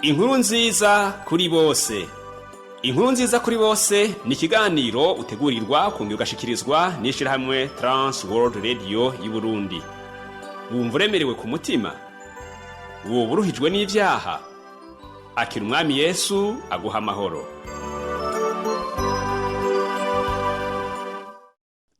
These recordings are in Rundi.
Inkuru nziza kuri bose. Inkuru nziza kuri bose ni ikiganiro utegurirwa kongera ugashikirizwa n'ishirahamwe Trans World Radio y'u Burundi. Wumva uremerewe ku mutima? Woba uruhijwe n'ivyaha? Akira umwami Yesu aguha amahoro.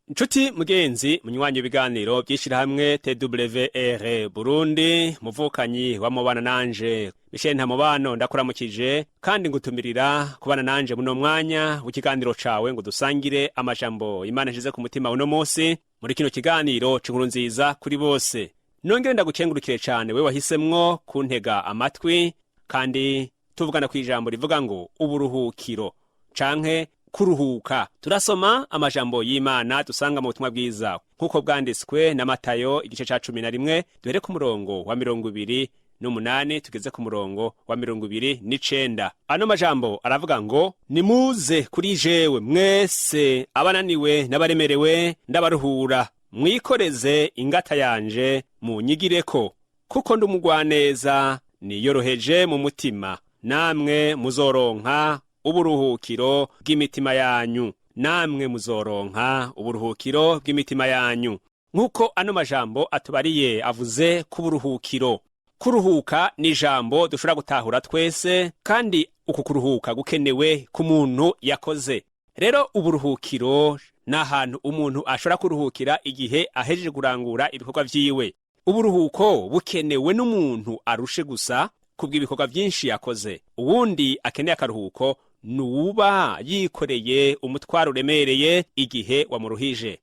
Nshuti mugenzi munywanyi w'ibiganiro by'ishirahamwe TWR Burundi, muvukanyi wa mubana nanje Michel Ntamubano ndakuramukije kandi ngutumirira kubana nanje muno mwanya w'ikiganiro cawe ngo dusangire amajambo Imana ishize ku mutima uno munsi muri kino kiganiro c'inkuru nziza kuri bose. Nongere ndagukengurukire cyane we wahisemwo kuntega amatwi kandi tuvugana ku ijambo rivuga ngo uburuhukiro canke kuruhuka. Turasoma amajambo y'Imana dusanga mu butumwa bwiza nkuko bwanditswe na Matayo igice ca 11 duhere ku murongo wa 28 tugeze ku murongo wa 29. Ano majambo aravuga ngo nimuze kuri jewe mwese abananiwe n'abaremerewe ndabaruhura, mwikoreze ingata yanje munyigireko, kuko ndumugwaneza niyoroheje mu mutima, namwe muzoronka uburuhukiro bw'imitima yanyu. Namwe muzoronka uburuhukiro bw'imitima yanyu. Nkuko ano majambo atubariye avuze ku buruhukiro. Kuruhuka ni ijambo dushobora gutahura twese, kandi uku kuruhuka gukenewe ku muntu yakoze. Rero uburuhukiro ni ahantu umuntu ashobora kuruhukira igihe ahejeje kurangura ibikorwa vyiwe. Uburuhuko bukenewe n'umuntu arushe gusa kubw'ibikorwa byinshi yakoze. Uwundi akeneye akaruhuko nuba yikoreye umutwaro uremereye igihe wamuruhije.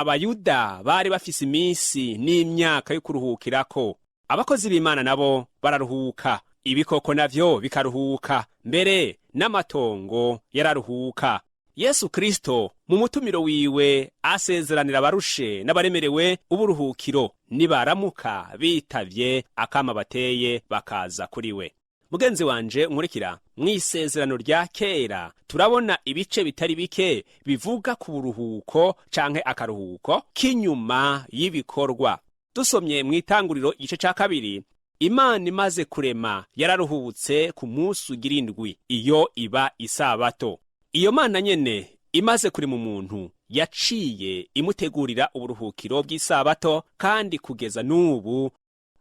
Abayuda bari bafise iminsi n'imyaka yo kuruhukirako. Abakozi b'Imana nabo bararuhuka, ibikoko navyo bikaruhuka, mbere n'amatongo yararuhuka. Yesu Kristo mu mutumiro wiwe asezeranira abarushe n'abaremerewe uburuhukiro nibaramuka bitavye akama bateye bakaza kuri we. Mugenzi wanje nkurikira, mw'isezerano rya kera turabona ibice bitari bike bivuga ku buruhuko canke akaruhuko k'inyuma y'ibikorwa. Dusomye mw'itanguriro igice ca 2, Imana imaze kurema yararuhutse ku munsi ugira indwi, iyo iba isabato. Iyo Mana nyene imaze kurema umuntu yaciye imutegurira uburuhukiro bw'isabato, kandi kugeza n'ubu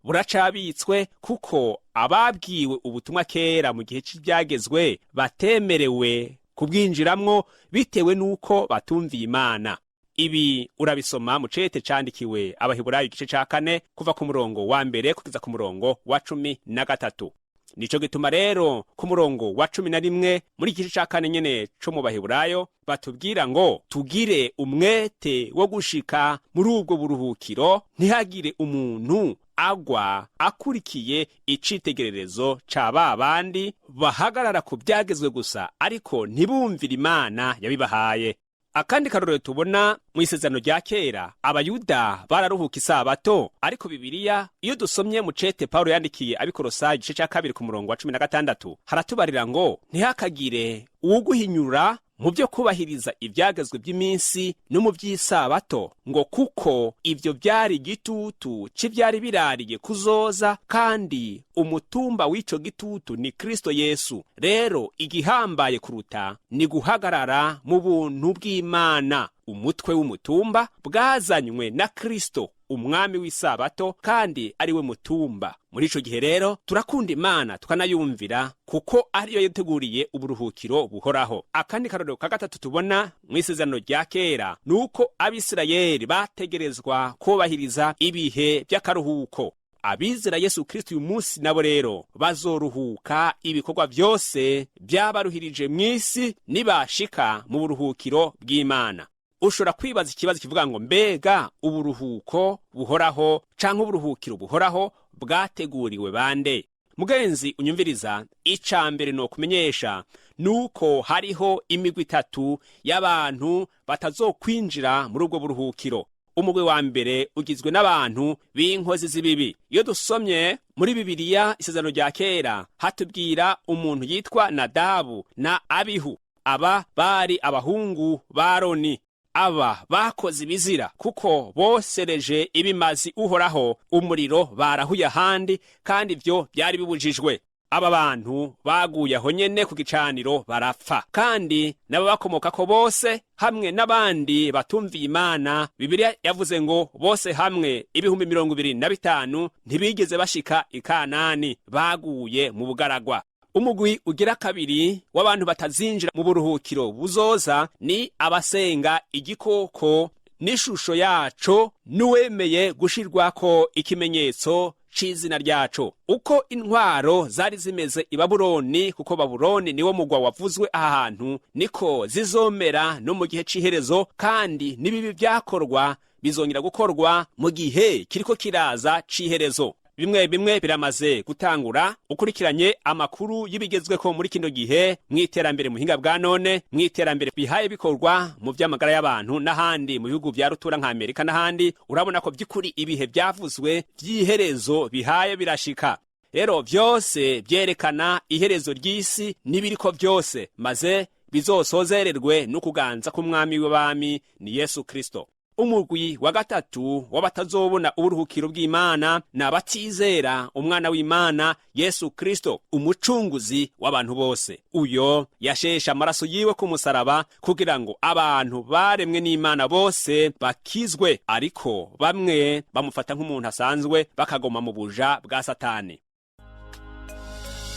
buracabitswe, kuko ababwiwe ubutumwa kera mu gihe cy'ibyagezwe batemerewe kubwinjiramwo bitewe nuko batumviye Imana. Ibi urabisoma mu cete candikiwe Abaheburayo igice ca 4 kuva ku murongo wa 1 kugeza ku murongo wa 13. Nico gituma rero ku murongo wa 11 muri igice ca 4 nyene co mu Baheburayo batubwira ngo tugire umwete wo gushika muri ubwo buruhukiro, ntihagire umuntu agwa akurikiye icitegererezo ca babandi bahagarara ku byagezwe gusa ariko ntibumvira Imana yabibahaye. Akandi karorero tubona mu isezerano rya kera, Abayuda bararuhuka isabato, ariko Bibiliya iyo dusomye mu cete Paulo yandikiye Abikolosayi igice ca 2 ku murongo wa 16 haratubarira ngo ntihakagire uwuguhinyura mu byo kubahiriza ibyagezwe by'iminsi no mu by'isabato, ngo kuko ibyo byari igitutu cy'ibyari birariye kuzoza, kandi umutumba w'ico gitutu ni Kristo Yesu. Rero igihambaye kuruta ni guhagarara mu buntu bw'Imana. Umutwe w'umutumba bwazanywe na Kristo umwami w'isabato, kandi ari we mutumba. Muri ico gihe rero turakunda Imana tukanayumvira, kuko ariyo yateguriye uburuhukiro buhoraho. Akandi karorero ka gatatu tubona mw'isezerano rya kera nuko Abisirayeli bategerezwa kubahiriza ibihe by'akaruhuko. Abizera Yesu Kristo uyu munsi nabo rero bazoruhuka ibikorwa byose byabaruhirije mw'isi nibashika mu buruhukiro bw'Imana. Ushobora kwibaza ikibazo kivuga ngo mbega uburuhuko buhoraho canke uburuhukiro buhoraho bwateguriwe bande? Mugenzi unyumviriza, icambere no kumenyesha nuko hariho imigwi 3 y'abantu batazokwinjira muri ubwo buruhukiro. Umugwi wa mbere ugizwe n'abantu b'inkozi z'ibibi. Iyo dusomye muri Bibiliya isezerano rya kera hatubwira umuntu yitwa Nadabu na Abihu. Aba bari abahungu ba Aroni. Aba bakoze ibizira kuko bosereje ibimazi uhoraho umuriro barahuye ahandi, kandi ibyo byari bibujijwe. aba bantu baguye aho nyene ku gicaniro barapfa, kandi n'ababakomokako bose hamwe n'abandi batumviye Imana. Bibiliya yavuze ngo bose hamwe 25,000 ntibigeze bashika i Kanani, baguye mu bugaragwa. Umugwi ugira kabiri w'abantu batazinjira mu buruhukiro buzoza ni abasenga igikoko n'ishusho yaco, n'uwemeye gushirwako ikimenyetso c'izina ryaco. Uko intwaro zari zimeze i Babuloni, kuko Babuloni niwo mugwa wavuzwe aha hantu, niko zizomera no mu gihe c'iherezo, kandi n'ibibi vyakorwa bizongera gukorwa mu gihe kiriko kiraza c'iherezo. Bimwe bimwe biramaze gutangura. Ukurikiranye amakuru y'ibigezweko muri kino gihe mw'iterambere muhinga bwa none, mw'iterambere bihaye bikorwa mu vy'amagara y'abantu n'ahandi mu bihugu vya rutura nka Amerika n'ahandi, urabona ko by'ukuri ibihe vyavuzwe vy'iherezo bihaye birashika. Rero vyose vyerekana iherezo ry'isi n'ibiriko vyose, maze bizosozererwe n'ukuganza k'umwami w'abami ni Yesu Kristo. Umugwi wa gatatu w'abatazobona uburuhukiro bw'Imana n'abatizera umwana w'Imana Yesu Kristo, umucunguzi w'abantu bose. Uyo yashesha amaraso yiwe ku musaraba kugira ngo abantu baremwe n'Imana bose bakizwe, ariko bamwe bamufata nk'umuntu asanzwe bakagoma mu buja bwa Satani.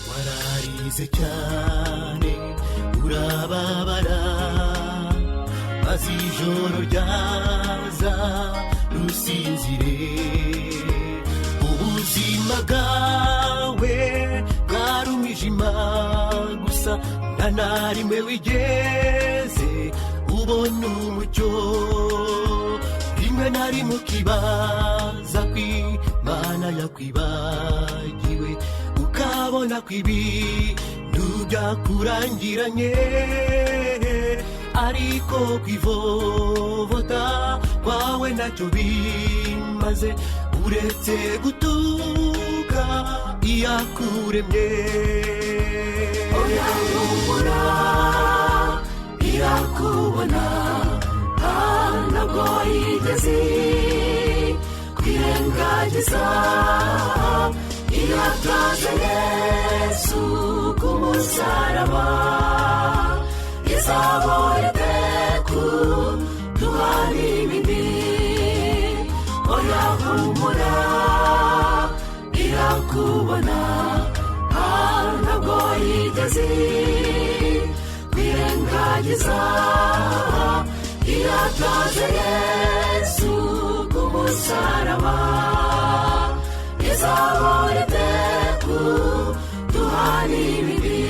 Wararize cyane urababara, maze ijoro ryaza rusinzire, ubuzima bwawe bwari umwijima gusa, nta na rimwe wigeze ubona umucyo. Rimwe na rimwe ukibaza ko Imana yakwibagiwe, ukabona ko ibintu byakurangiranye, ariko kwivovota kwawe ntacyo bimaze, uretse gutuka iyakuremye. Oya humura irakubona, ntabwo yigeze kwirengagiza, iratanze Yesu ku musaraba, izabonete kuduhana ibindi. Oya humura irakubona, ntabwo yigeze kwirengagiza, iratanze Yesu ku musaraba, izabonete kuduhana ibindi.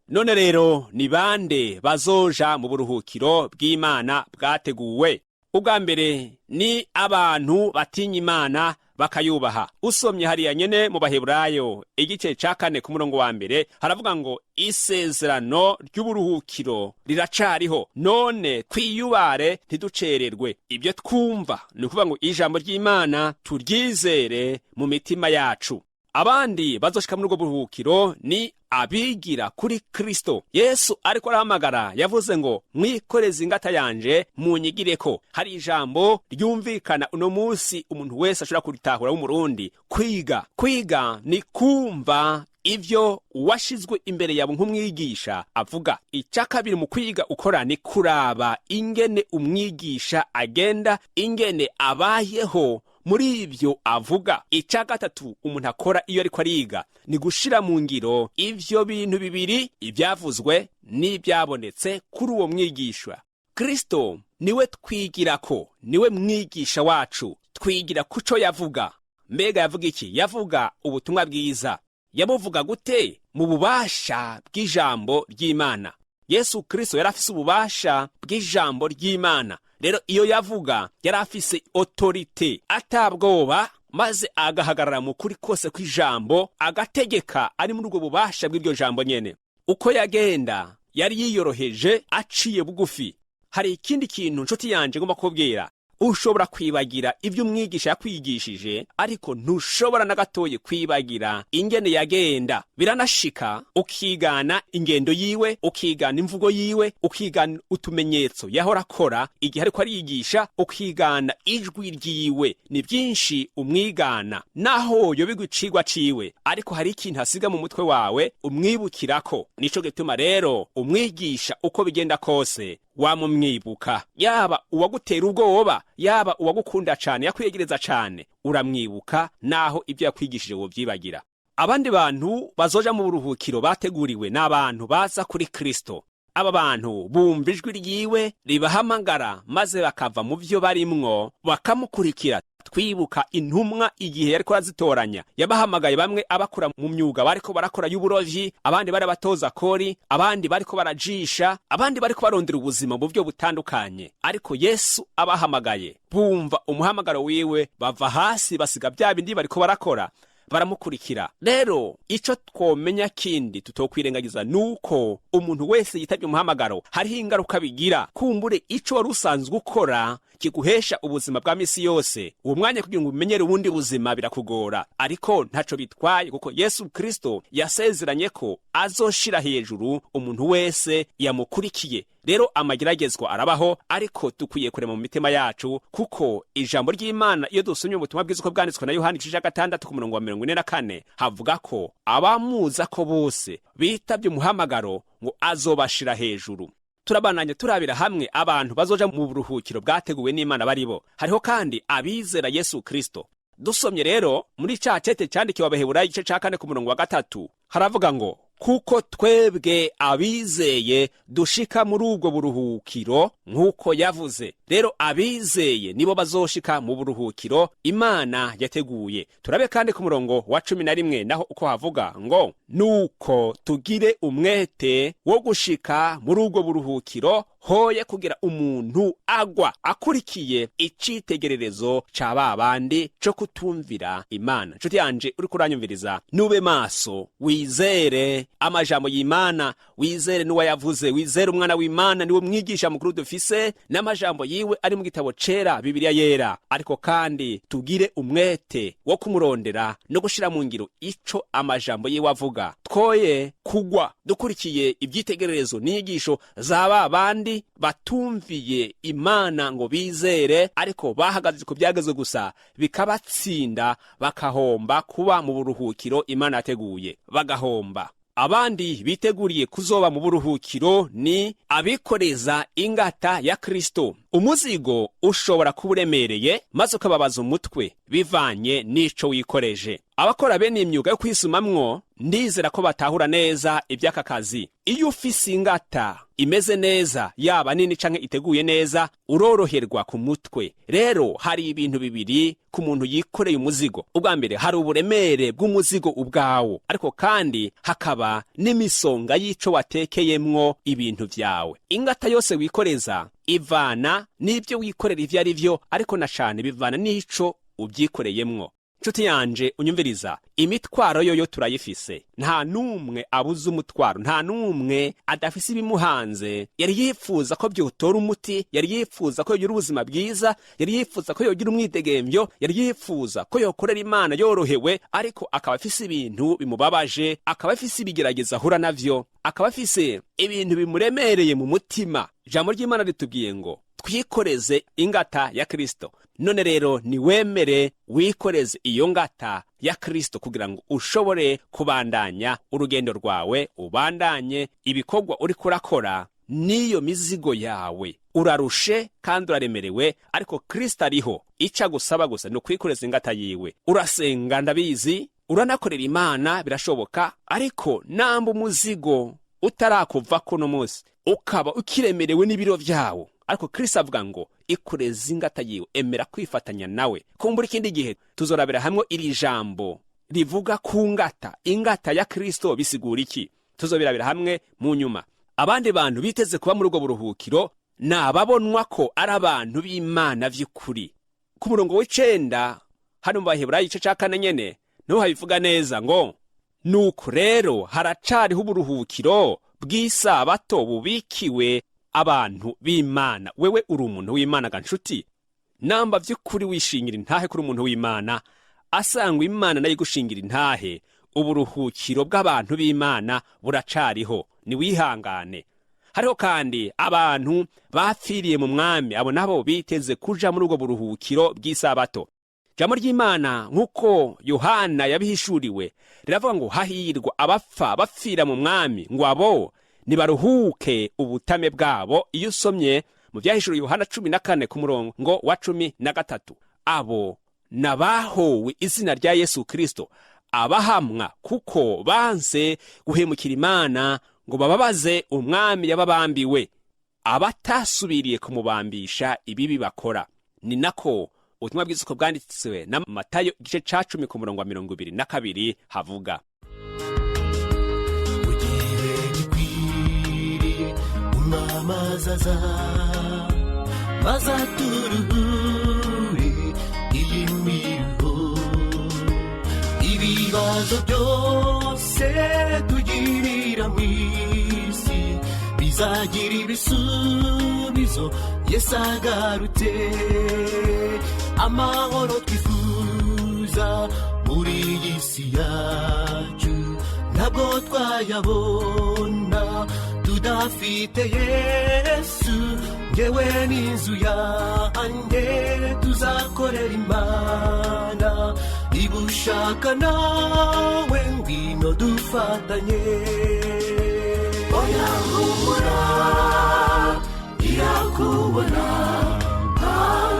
None rero ni bande bazoja mu buruhukiro bw'Imana bwateguwe? Ubwa mbere ni abantu batinya Imana bakayubaha. Usomye hariya nyene mu Baheburayo igice ca 4 ku murongo wa mbere haravuga ngo isezerano ry'uburuhukiro riracariho, none twiyubare ntiducererwe. Ibyo twumva ni ukuvuga ngo ijambo ry'Imana turyizere mu mitima yacu. Abandi bazoshika muri ubwo buruhukiro ni abigira kuri Kristo. Yesu ariko arahamagara yavuze ngo mwikoreze ingata yanje munyigireko. Hari ijambo ryumvikana uno munsi umuntu wese ashobora kuritahura w'umurundi: kwiga ni kumva ivyo washizwe imbere yabo nk'umwigisha avuga. Icya kabiri mu kwiga ukora ni kuraba ingene umwigisha agenda, ingene abayeho muri ivyo avuga. Icya gatatu umuntu akora iyo ariko ariga ni gushira mu ngiro ivyo bintu bibiri, ivyavuzwe n'ibyabonetse kuri uwo mwigisha. Kristo niwe twigirako, niwe mwigisha wacu. Twigira kuco yavuga. Mbega yavuga iki? Yavuga ubutumwa bwiza. Yabuvuga gute? Mu bubasha bw'ijambo ry'Imana. Yesu Kristo yarafise ububasha bw'ijambo ry'Imana. Rero iyo yavuga yarafise autorite, atabwoba, maze agahagarara mu kuri kose kw'ijambo, agategeka ari muri ubwo bubasha bw'iryo jambo nyene. Uko yagenda yari yiyoroheje aciye bugufi. Hari ikindi kintu nshuti yanje ngomba kubwira. ushobora kwibagira ibyo umwigisha yakwigishije, ariko ntushobora na gatoye kwibagira ingene yagenda. Biranashika ukigana ingendo yiwe, ukigana imvugo yiwe, ukigana utumenyetso yahora akora igihe ariko ariyigisha, ukigana ijwi ryiwe. Ni byinshi umwigana naho yobigwa icigwa ciwe, ariko hari ikintu hasiga mu mutwe wawe umwibukirako. Nico gituma rero umwigisha uko bigenda kose wamumwibuka, yaba uwagutera ubwoba, yaba uwagukunda cane, yakwiyegereza cane, uramwibuka naho ibyo yakwigishije wovyibagira. Abandi bantu bazoja mu buruhukiro bateguriwe n'abantu baza kuri Kristo. Aba bantu bumva ijwi ryiwe ribahamagara, maze bakava mu vyo barimwo bakamukurikira. Twibuka intumwa igihe yariko arazitoranya, yabahamagaye bamwe abakura mu myuga bariko barakora y'uburovyi, abandi bari batoza kori, abandi bariko barajisha, abandi bariko barondera ubuzima mu buryo butandukanye. Ariko Yesu abahamagaye, bumva umuhamagaro wiwe, bava hasi basiga bya bindi bariko barakora, baramukurikira. Rero ico twomenya kindi tutokwirengagiza nuko umuntu wese yitavye umuhamagaro hariho ingaruka bigira. Kumbure ico wari usanzwe ukora kiguhesha ubuzima bwa misi yose, uwo mwanya kugira ngo umenyere ubundi buzima birakugora, ariko ntaco bitwaye, kuko Yesu Kristo yasezeranye ko azoshira hejuru umuntu wese yamukurikiye. Rero amageragezwa arabaho, ariko dukwiye kurema mu mitima yacu, kuko ijambo ry'Imana iyo dusomye ubutumwa bwiza uko bwanditswe na Yohana igice cya gatandatu ku murongo wa 44 havuga ko abamuza ko bose bitavye umuhamagaro ngo azobashira hejuru. Turabananye turabira hamwe abantu bazoja mu buruhukiro bwateguwe n'Imana baribo. Hariho kandi abizera Yesu Kristo. Dusomye rero muri ca cete cyandikiwe Abaheburayo igice cya 4 ku murongo wa 3 haravuga ngo, kuko twebwe abizeye dushika muri ubwo buruhukiro nk'uko yavuze. Rero abizeye nibo bazoshika mu buruhukiro Imana yateguye. Turabe kandi ku murongo wa 11 naho uko havuga ngo, nuko tugire umwete wo gushika muri ubwo buruhukiro, hoye kugira umuntu agwa akurikiye icitegererezo ca babandi co kutumvira Imana. Nshuti yanje uri kuranyumviriza, nube maso, wizere amajambo y'Imana, wizere nuwa yavuze, wizere umwana w'Imana niwe mwigisha mukuru dufise, n'amajambo yiwe ari mu gitabo cera Bibiliya yera. Ariko kandi tugire umwete wo kumurondera no gushira mu ngiro ico amajambo yiwe avuga. Twoye kugwa dukurikiye ibyitegererezo n'inyigisho zaba bandi batumviye Imana ngo bizere, ariko bahagaze ku byagezwe gusa, bikabatsinda bakahomba kuba mu buruhukiro Imana yateguye, bagahomba. Abandi biteguriye kuzoba mu buruhukiro ni abikoreza ingata ya Kristo. Umuzigo ushobora kuburemereye maze ukababaza umutwe bivanye n'ico wikoreje. Abakora bene imyuga yo kwisumamwo ndizera ko batahura neza iby'aka kazi. Iyo ufise ingata imeze neza, yaba nini canke iteguye neza, uroroherwa ku mutwe. Rero hari ibintu bibiri ku muntu yikoreye umuzigo. Ubwa mbere hari uburemere bw'umuzigo ubwawo, ariko kandi hakaba n'imisonga y'ico watekeyemwo ibintu vyawe. Ingata yose wikoreza ivana n'ibyo wikorera ivyo ari vyo, ariko na cane bivana n'ico ubyikoreyemwo. Nshuti yanje unyumviriza, imitwaro yoyo turayifise. Nta numwe abuze umutwaro, nta numwe adafise ibimuhanze. Yari yifuza ko byotora umuti, yari yifuza ko yogira ubuzima bwiza, yari yifuza ko yogira umwidegemvyo, yari yifuza ko yokorera Imana yorohewe, ariko akaba afise ibintu bimubabaje, akaba afise ibigerageza ahura navyo, akaba afise ibintu bimuremereye mu mutima. Ijambo ry'Imana ritubwiye ngo twikoreze ingata ya Kristo. None rero ni wemere wikoreze iyo ngata ya Kristo kugira ngo ushobore kubandanya urugendo rwawe, ubandanye ibikorwa uri kurakora niyo mizigo yawe. Urarushe kandi uraremerewe, ariko Kristo ariho. Ica gusaba gusa no kwikoreza ingata yiwe. Urasenga ndabizi, uranakorera Imana birashoboka, ariko namba umuzigo utarakuva kuno munsi ukaba ukiremerewe n'ibiro vyawo, ariko Kristo avuga ngo ikoreze ingata yiwe, emera kwifatanya nawe. Kumbura ikindi gihe tuzorabira hamwe iri jambo rivuga ku ngata, ingata ya Kristo bisigura iki, tuzobirabira hamwe mu nyuma. Abandi bantu biteze kuba muri ubwo buruhukiro nababonwa ko ari abantu b'Imana vy'ukuri. Ku murongo w'9 hano mu Baheburayo igice cya 4 nyene niho habivuga neza ngo, nuko rero haracariho uburuhukiro bw'isabato bubikiwe abantu b'Imana. Wewe uri umuntu w'Imana ga nshuti, namba vy'ukuri wishingira intahe kuri umuntu w'Imana, asangwa Imana nayo igushingira intahe, uburuhukiro bw'abantu b'Imana buracariho, ni wihangane. Hariho kandi abantu bapfiriye mu mwami, abo nabo biteze kuja muri ubwo buruhukiro bw'isabato. Jambo ry'Imana nk'uko Yohana yabihishuriwe riravuga ngo hahirwa abapfa bapfira mu mwami, ngo abo nibaruhuke ubutame bwabo. Iyo usomye mu vyahishuriwe Yohana 14 ku murongo wa 13, abo nabahowe izina rya Yesu Kristo, abahamwa kuko banse guhemukira Imana ngo bababaze umwami yababambiwe, abatasubiriye kumubambisha ibibi bakora. Ni nako ubutumwa bwiza uko bwanditswe na Matayo igice ca 10 ku murongo wa 22 havuga. Ugiye gikwiri umamazaza mazaturuhure iyi miho, ibibazo byose tugirira mwisi bizagira ibisubizo Yesu agarutse. Amahoro twifuza muri iyi si yacu ntabwo twayabona tudafite Yesu. Ngewe n'inzu yanjye tuzakorera Imana, ibushaka nawe ngwino dufatanye. Oya humura irakubona,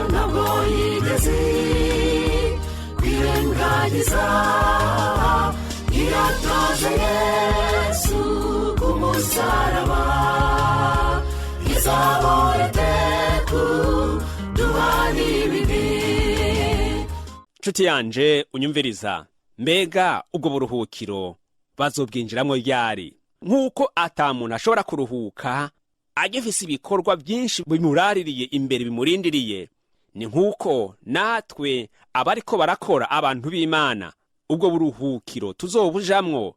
ntabwo yigeze kwirengagiza, iratoze Yesu ku musaraba, izaborete kuduha n'ibindi. Nshuti yanje unyumviriza, mbega ubwo buruhukiro bazobwinjiramwo ryari? Nk'uko ata muntu ashobora kuruhuka agifise ibikorwa byinshi bimuraririye imbere bimurindiriye, ni nk'uko natwe abariko barakora abantu b'Imana ubwo buruhukiro tuzobujamwo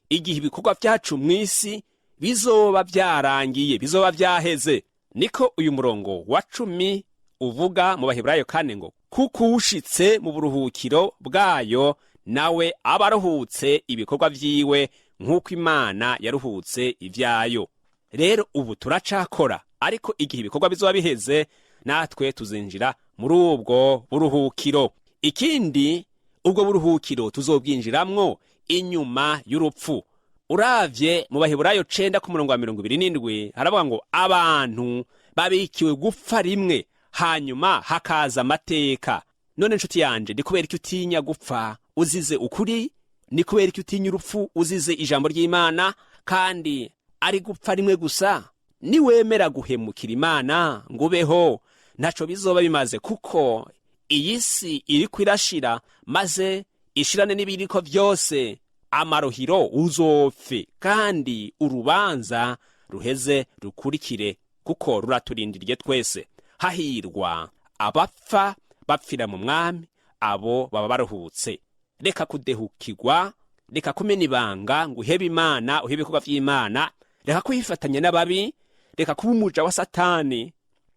igihe ibikorwa vyacu mw'isi bizoba vyarangiye, bizoba vyaheze. Niko uyu murongo wa 10 uvuga mu Baheburayo 4 ngo kuko ushitse mu buruhukiro bwayo nawe abaruhutse ibikorwa vyiwe nk'uko Imana yaruhutse ivyayo. Rero ubu turacakora, ariko igihe ibikorwa bizoba biheze natwe tuzinjira muri ubwo buruhukiro. Ikindi, ubwo buruhukiro tuzobwinjiramwo inyuma y'urupfu. Uravye mu Baheburayo 9 ku murongo wa 27 haravuga ngo abantu babikiwe gupfa rimwe, hanyuma hakaza amateka. None nshuti yanje, ni kubera iki utinya gupfa uzize ukuri? Ni kubera iki utinya urupfu uzize ijambo ry'Imana? Kandi ari gupfa rimwe gusa, ni wemera guhemukira Imana ngo ubeho, ntaco bizoba bimaze, kuko iyi si iriko irashira, maze ishirane n'ibiriko vyose. Amarohiro uzopfe, kandi urubanza ruheze rukurikire, kuko ruraturindiriye twese. Hahirwa abapfa bapfira mu mwami, abo baba baruhutse. Reka kudehukirwa, reka kumena ibanga ngo uhebe Imana, uhebe ibikorwa vy'Imana, reka kwifatanya n'ababi, reka kuba umuja wa Satani,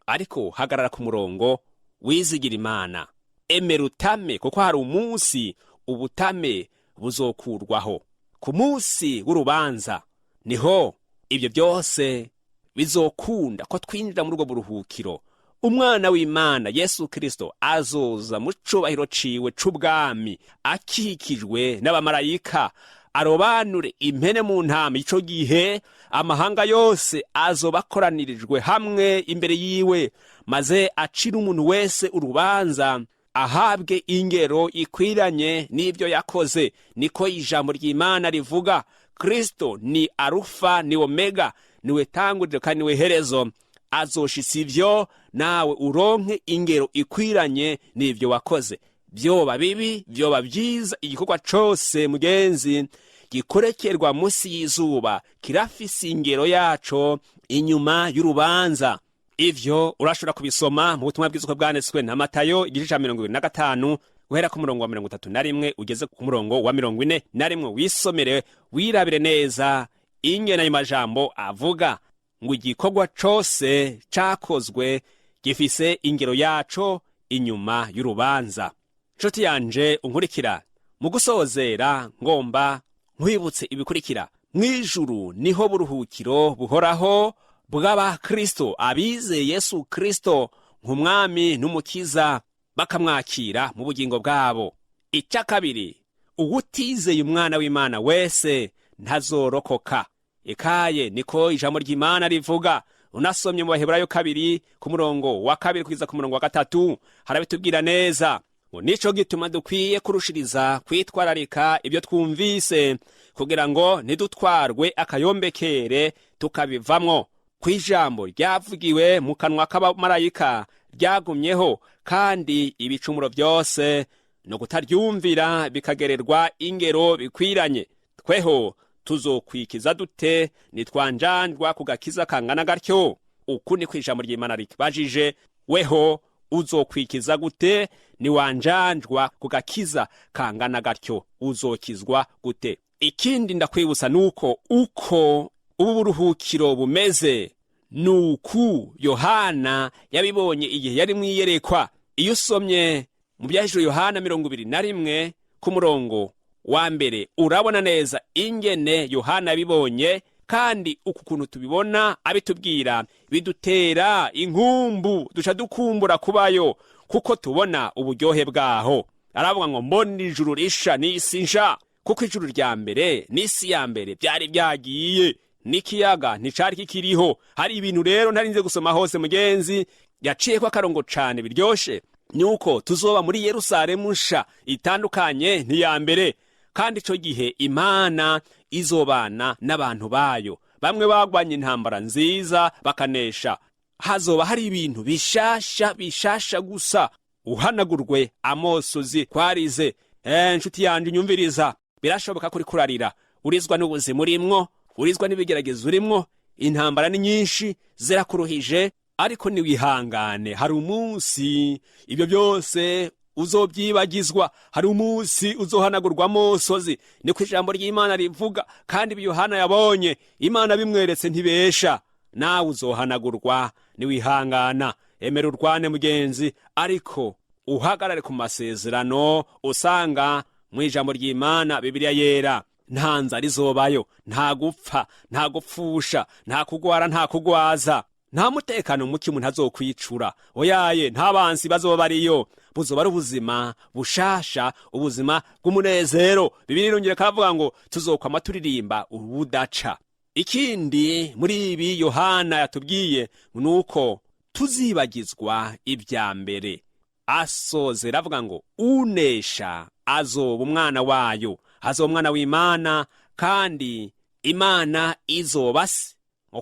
ariko hagarara ku murongo wizigira Imana. Emera utame, kuko hari umunsi ubutame buzokurwaho. Ku munsi w'urubanza niho ibyo byose bizokunda ko twinjira muri ubwo buruhukiro. Umwana w'Imana Yesu Kristo azoza mu cubahiro ciwe c'ubwami, akikijwe n'abamarayika, arobanure impene mu ntama. Ico gihe amahanga yose azobakoranirijwe hamwe imbere yiwe, maze acira umuntu wese urubanza, ahabwe ingero ikwiranye n'ibyo yakoze. Niko ijambo ry'Imana rivuga. Kristo ni Arufa ni Omega, niwe tanguriro kandi niwe herezo. Azoshitsa ivyo nawe uronke ingero ikwiranye n'ivyo wakoze. Vyoba bibi, vyoba vyiza, igikorwa cose mugenzi gikorekerwa musi y'izuba kirafise ingero yaco inyuma y'urubanza. Ivyo urashobora kubisoma mu butumwa bwiza bwanditswe na Matayo igice ca 25 guhera ku murongo wa 31 ugeze ku murongo wa 41. Wisomere wirabire neza ingene ayo majambo avuga ngo igikorwa cose cakozwe gifise ingero yaco inyuma y'urubanza. Nshuti yanje unkurikira, mu gusozera ngomba nkwibutse ibikurikira. Mwijuru niho buruhukiro buhoraho bw'abakristo abizeye Yesu Kristo nk'umwami n'umukiza, bakamwakira mu bugingo bwabo. Icya kabiri, uwutizeye umwana w'Imana wese ntazorokoka. Ekaye niko ijambo ry'Imana rivuga. Unasomye mu Baheburayo 2 ku murongo wa 2 kugeza ku murongo wa 3 harabitubwira neza ngo nico gituma dukwiye kurushiriza kwitwararika ibyo twumvise, kugira ngo ntidutwarwe akayombekere tukabivamwo. Kwijambo ryavugiwe mu kanwa k'abamarayika ryagumyeho, kandi ibicumuro byose no kutaryumvira bikagererwa ingero bikwiranye. Tweho tuzokwikiza dute nitwanjanjwa ku gakiza kangana gatyo? Uku ni kwijambo ry'Imana rikibajije. Weho uzokwikiza gute niwanjanjwa ku gakiza kangana gatyo? Uzokizwa gute? Ikindi ndakwibutsa nuko uko ubu buruhukiro bumeze nuku Yohana yabibonye igihe yari mwiyerekwa. Iyo usomye mu byahishuro Yohana 21 ku murongo wa mbere urabona neza ingene Yohana yabibonye, kandi uku kuntu tubibona abitubwira bidutera inkumbu, duca dukumbura kubayo kuko tubona uburyohe bwaho. Aravuga ngo mbona ijuru risha n'isi nsha, kuko ijuru rya mbere n'isi ya mbere byari byagiye, n'ikiyaga nticari kikiriho. Hari ibintu rero ntarinze gusoma hose mugenzi, yaciye ko akarongo cane biryoshe, nuko tuzoba muri Yerusalemu nsha itandukanye n'iya mbere. Kandi ico gihe Imana izobana n'abantu bayo, bamwe bagwanye intambara nziza bakanesha. Hazoba hari ibintu bishasha gusa. Uhanagurwe amosozi kwarize. Nshuti yanje unyumviriza, birashoboka kuri kurarira, urizwa n'ubuzima urimwo, urizwa n'ibigeragezo urimwo, intambara ni nyinshi zirakuruhije, ariko niwihangane. Hari umunsi ibyo byose uzobyibagizwa, hari umunsi uzohanagurwa amosozi. Niko ijambo ry'Imana rivuga, kandi Yohana yabonye Imana bimweretse ntibesha. Nawe uzohanagurwa niwihangana. Emera urwane mugenzi, ariko uhagarare ku masezerano usanga mu ijambo ry'Imana, Bibiliya yera. Nta nzara izobayo, nta gupfa, nta gupfusha, nta kugwara, nta kugwaza, nta mutekano muke umuntu azokwicura. Oyaye, nta bansi bazoba bariyo. Buzoba ari ubuzima bushasha, ubuzima bw'umunezero. Bibiliya irongera kavuga ngo tuzokwama turirimba ubudaca. Ikindi muri ibi Yohana yatubwiye nuko tuzibagizwa ibya mbere. Asozera avuga ngo unesha azoba umwana wayo, azoba umwana w'Imana, kandi Imana izoba se.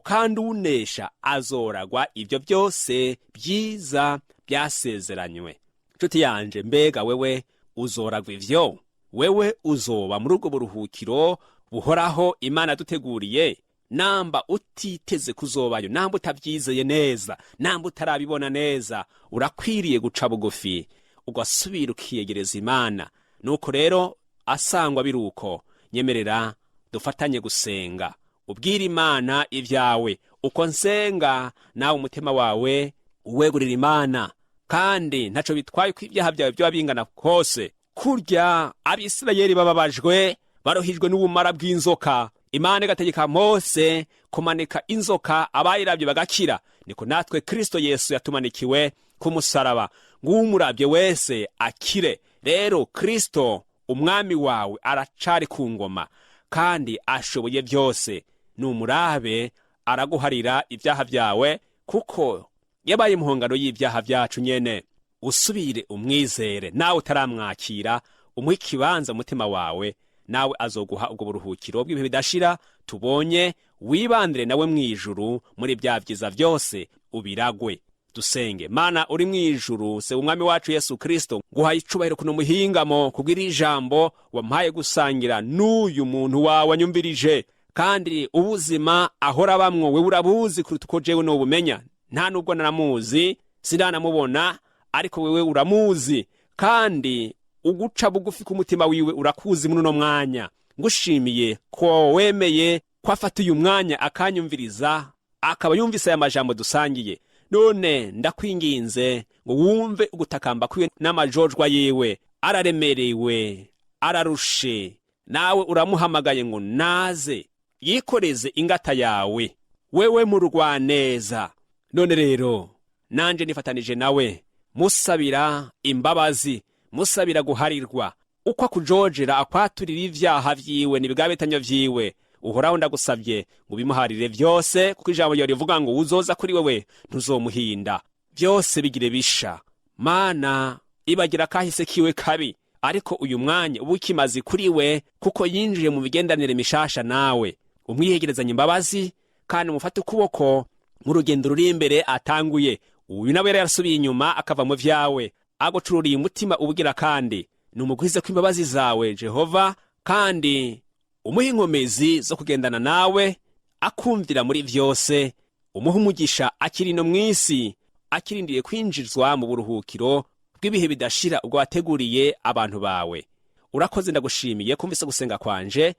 Kandi unesha azoragwa ibyo byose byiza byasezeranywe. Nshuti yanje, mbega wewe uzoragwa ivyo? Wewe uzoba muri ubwo buruhukiro buhoraho Imana duteguriye? Namba utiteze kuzobayo, namba utabyizeye neza, namba utarabibona neza, urakwiriye guca bugufi ugasubira ukiyegereza Imana. Nuko rero asangwa biruko, nyemerera dufatanye gusenga, ubwira Imana ibyawe. Uko nsenga nawe umutima wawe uwegurira Imana, kandi ntaco bitwaye ko ibyaha byawe byo bingana kose. Kurya Abisirayeli bababajwe, barohijwe n'ubumara bw'inzoka, Imana igategeka Mose kumanika inzoka, abayiravye bagakira. Niko natwe Kristo Yesu yatumanikiwe ku musaraba ngo umuravye wese akire. Rero Kristo umwami wawe aracari ku ngoma, kandi ashoboye byose. Numurabe araguharira ibyaha byawe, kuko yabaye muhongano y'ibyaha byacu nyene. Usubire umwizere, nawe utaramwakira umuhe ikibanza mutima wawe, nawe azoguha ubwo buruhukiro bw'ibihe bidashira tubonye. Wibandire nawe mwijuru, muri bya byiza byose ubiragwe. Dusenge. Mana uri mwijuru, se umwami wacu Yesu Kristo, nguhaye icubahiro kuno muhingamo kubwira ijambo wampaye gusangira n'uyu muntu wawe anyumvirije. Kandi ubuzima ahora bamwo wewe urabuzi kuruta uko jewe n'ubumenya. Nta nubwo naramuzi, sindanamubona, ariko wewe uramuzi, kandi uguca bugufi ku mutima wiwe urakuzi muri no mwanya. Ngushimiye ko wemeye kwafata uyu mwanya akanyumviriza, akaba yumvise aya majambo dusangiye. none ndakwinginze ngo wumve ugutakamba kwiwe n'amajojwa yiwe. Araremerewe, ararushe, nawe uramuhamagaye ngo naze yikoreze ingata yawe, wewe mu rwaneza. None rero nanje nifatanije nawe musabira imbabazi, musabira guharirwa, uko akujojera akwaturira ivyaha vyiwe n'ibigabitanyo vyiwe. Uhoraho ndagusavye ngo bimuharire vyose, kuko ijambo ryawe rivuga ngo uzoza kuri wewe ntuzomuhinda. Vyose bigire bisha. Mana ibagira kahise kiwe kabi, ariko uyu mwanya ubu kimazi kuri we, kuko yinjiye mu bigendanire mishasha nawe. Umwihegerezanye imbabazi kandi umufate ukuboko mu rugendo ruri imbere atanguye. Uyu nawe yarasubiye inyuma akava mu vyawe, agucururiye umutima ubugira kandi numugwize kw'imbabazi zawe Jehova, kandi umuhe inkomezi zo kugendana nawe, akumvira muri vyose. Umuhe umugisha akiri no mw'isi, akirindiriye kwinjizwa mu buruhukiro bw'ibihe bidashira ubwo wateguriye abantu bawe. Urakoze, ndagushimiye kumvise gusenga kwanje.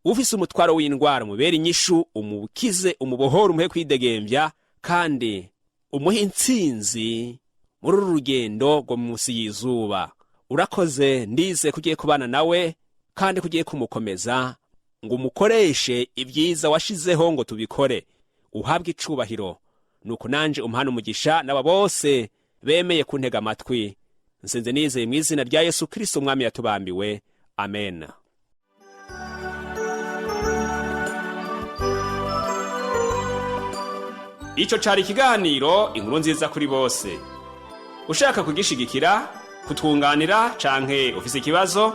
Ufise umutwaro w'indwara mubera inyishu, umukize, umubohora, umuhe kwidegembya, kandi umuhe intsinzi muri uru rugendo rwo munsi y'izuba. Urakoze, ndize kugiye kubana nawe kandi kugiye kumukomeza ngo umukoreshe ibyiza washizeho ngo tubikore. Uhabwe icubahiro, nuko nanje umuhana umugisha n'aba bose bemeye kuntega amatwi. Nsenze nizeye mu izina rya Yesu Kristo umwami yatubambiwe. Amen. Ico cari ikiganiro inkuru nziza kuri bose. Ushaka kugishigikira, kutwunganira canke ufise ikibazo,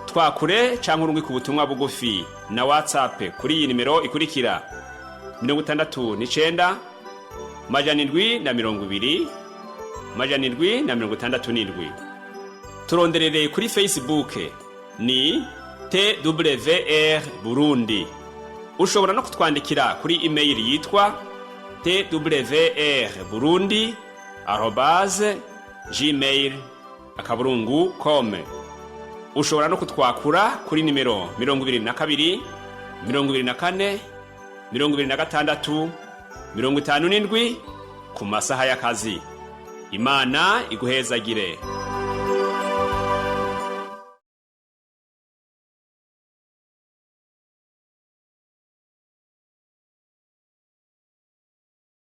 twakure canke urungwe ku butumwa bugufi na WhatsApp kuri iyi nimero ikurikira: 69 720 767. Turonderere kuri Facebook ni TWR Burundi. Ushobora no kutwandikira kuri email yitwa twrburundi@gmail.com. Ushobora no kutwakura kuri nimero 22 24 26 57 ku masaha y'akazi. Imana iguhezagire.